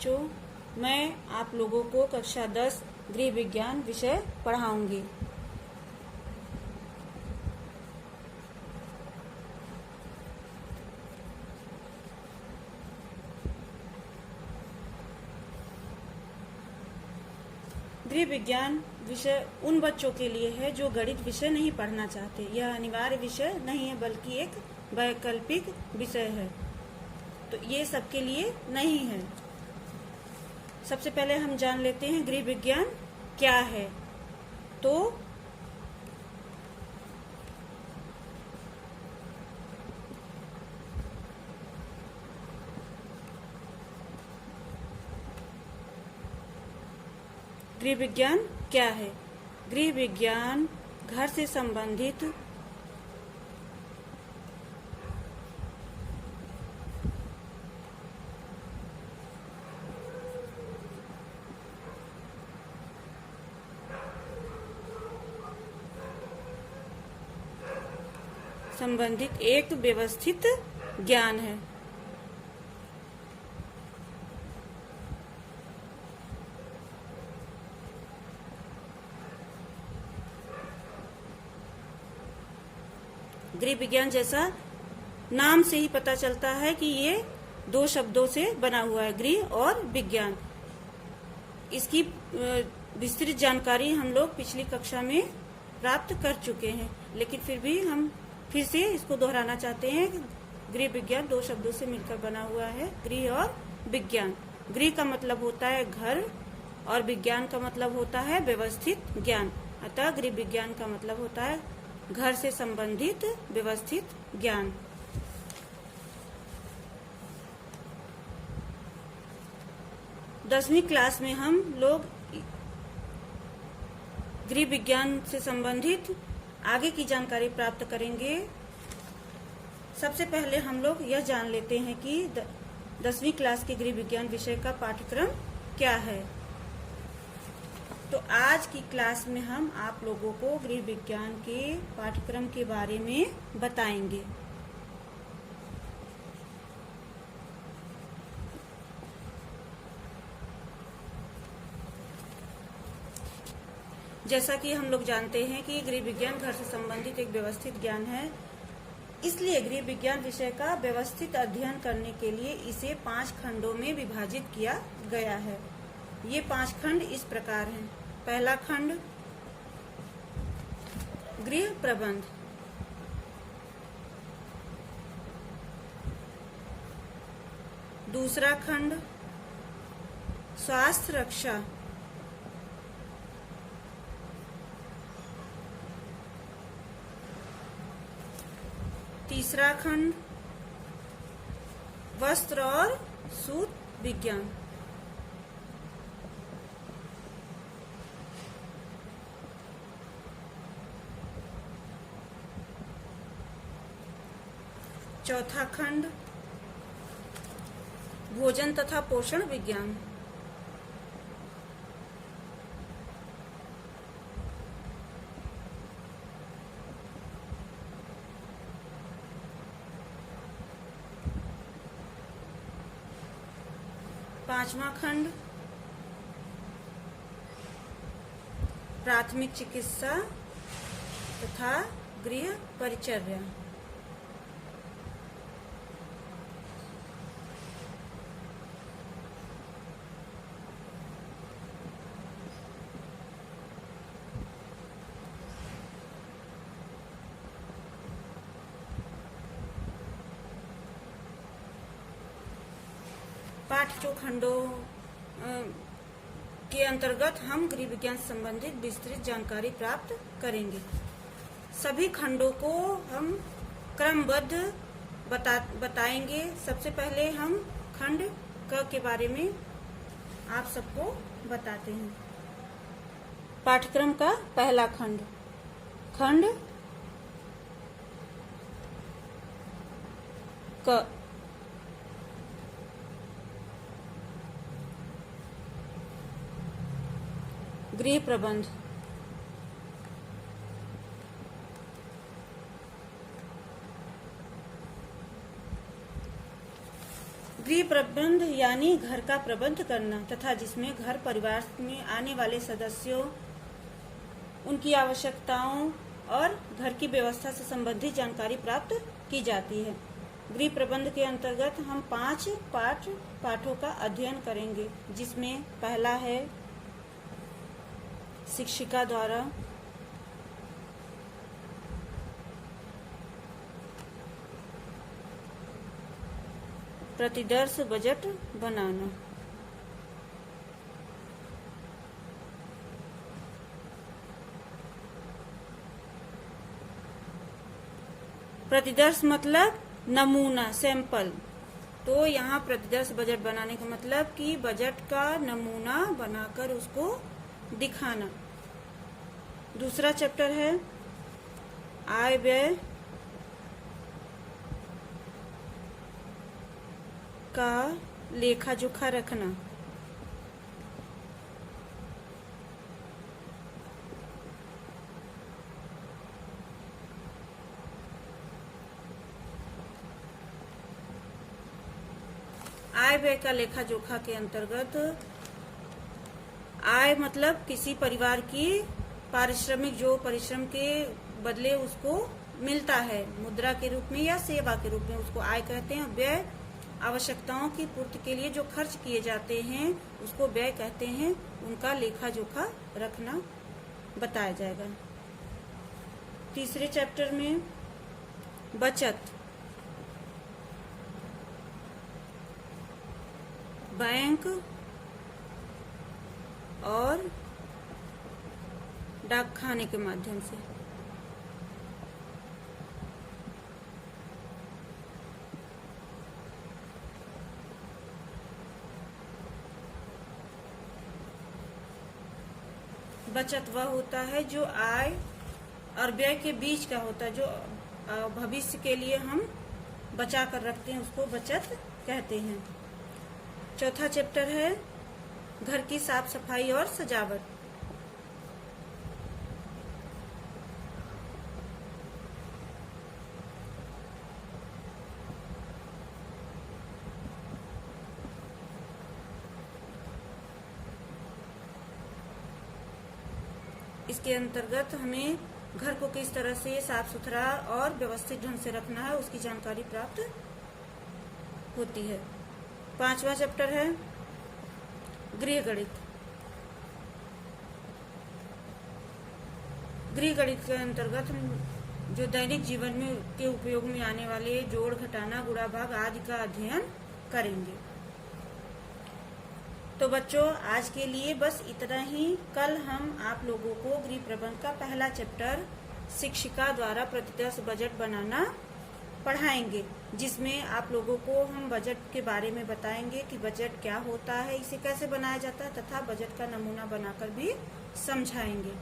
बच्चों, मैं आप लोगों को कक्षा 10 गृह विज्ञान विषय पढ़ाऊंगी। गृह विज्ञान विषय उन बच्चों के लिए है जो गणित विषय नहीं पढ़ना चाहते। यह अनिवार्य विषय नहीं है बल्कि एक वैकल्पिक विषय है, तो ये सबके लिए नहीं है। सबसे पहले हम जान लेते हैं गृह विज्ञान क्या है। तो गृह विज्ञान क्या है? गृह विज्ञान घर से संबंधित एक व्यवस्थित ज्ञान है। गृह विज्ञान जैसा नाम से ही पता चलता है कि ये दो शब्दों से बना हुआ है, गृह और विज्ञान। इसकी विस्तृत जानकारी हम लोग पिछली कक्षा में प्राप्त कर चुके हैं, लेकिन फिर भी हम फिर से इसको दोहराना चाहते हैं। गृह विज्ञान दो शब्दों से मिलकर बना हुआ है, गृह और विज्ञान। गृह का मतलब होता है घर और विज्ञान का मतलब होता है व्यवस्थित ज्ञान। अतः गृह विज्ञान का मतलब होता है घर से संबंधित व्यवस्थित ज्ञान। दसवीं क्लास में हम लोग गृह विज्ञान से संबंधित आगे की जानकारी प्राप्त करेंगे। सबसे पहले हम लोग यह जान लेते हैं कि 10वीं क्लास के गृह विज्ञान विषय का पाठ्यक्रम क्या है। तो आज की क्लास में हम आप लोगों को गृह विज्ञान के पाठ्यक्रम के बारे में बताएंगे। जैसा कि हम लोग जानते हैं कि गृह विज्ञान घर से संबंधित एक व्यवस्थित ज्ञान है, इसलिए गृह विज्ञान विषय का व्यवस्थित अध्ययन करने के लिए इसे 5 खंडों में विभाजित किया गया है। ये 5 खंड इस प्रकार हैं। पहला खंड गृह प्रबंध, दूसरा खंड स्वास्थ्य रक्षा, तीसरा खंड वस्त्र और सूत विज्ञान, चौथा खंड भोजन तथा पोषण विज्ञान, पांचवा खंड प्राथमिक चिकित्सा तथा गृह परिचर्या, पाठ्य खंडों के अंतर्गत हम गृह विज्ञान से संबंधित विस्तृत जानकारी प्राप्त करेंगे। सभी खंडों को हम क्रमबद्ध बताएंगे। सबसे पहले हम खंड क के बारे में आप सबको बताते हैं। पाठ्यक्रम का पहला खंड, खंड क, गृह प्रबंध। गृह प्रबंध यानी घर का प्रबंध करना तथा जिसमें घर परिवार में आने वाले सदस्यों, उनकी आवश्यकताओं और घर की व्यवस्था से संबंधित जानकारी प्राप्त की जाती है। गृह प्रबंध के अंतर्गत हम 5 पाठों का अध्ययन करेंगे, जिसमें पहला है शिक्षिका द्वारा, प्रतिदर्श बजट बनाना, प्रतिदर्श मतलब नमूना, सैंपल। तो यहाँ प्रतिदर्श बजट बनाने का मतलब कि बजट का नमूना बनाकर उसको दिखाना। दूसरा चैप्टर है आय व्यय का लेखा जोखा रखना। आय व्यय का लेखा जोखा के अंतर्गत आय मतलब किसी परिवार की पारिश्रमिक, जो परिश्रम के बदले उसको मिलता है मुद्रा के रूप में या सेवा के रूप में, उसको आय कहते हैं। व्यय आवश्यकताओं की पूर्ति के लिए जो खर्च किए जाते हैं उसको व्यय कहते हैं। उनका लेखा जोखा रखना बताया जाएगा। तीसरे चैप्टर में बचत, बैंक और डाक खाने के माध्यम से। बचत वह होता है जो आय और व्यय के बीच का होता है, जो भविष्य के लिए हम बचा कर रखते हैं, उसको बचत कहते हैं। चौथा चैप्टर है घर की साफ सफाई और सजावट। इसके अंतर्गत हमें घर को किस तरह से साफ सुथरा और व्यवस्थित ढंग से रखना है उसकी जानकारी प्राप्त होती है। पांचवा चैप्टर है गृह गणित। गृह गणित के अंतर्गत हम जो दैनिक जीवन में के उपयोग में आने वाले जोड़, घटाना, गुणा, भाग आदि का अध्ययन करेंगे। तो बच्चों, आज के लिए बस इतना ही। कल हम आप लोगों को गृह प्रबंध का पहला चैप्टर शिक्षिका द्वारा प्रतिदर्श बजट बनाना पढ़ाएंगे, जिसमें आप लोगों को हम बजट के बारे में बताएंगे कि बजट क्या होता है, इसे कैसे बनाया जाता है तथा बजट का नमूना बनाकर भी समझाएंगे।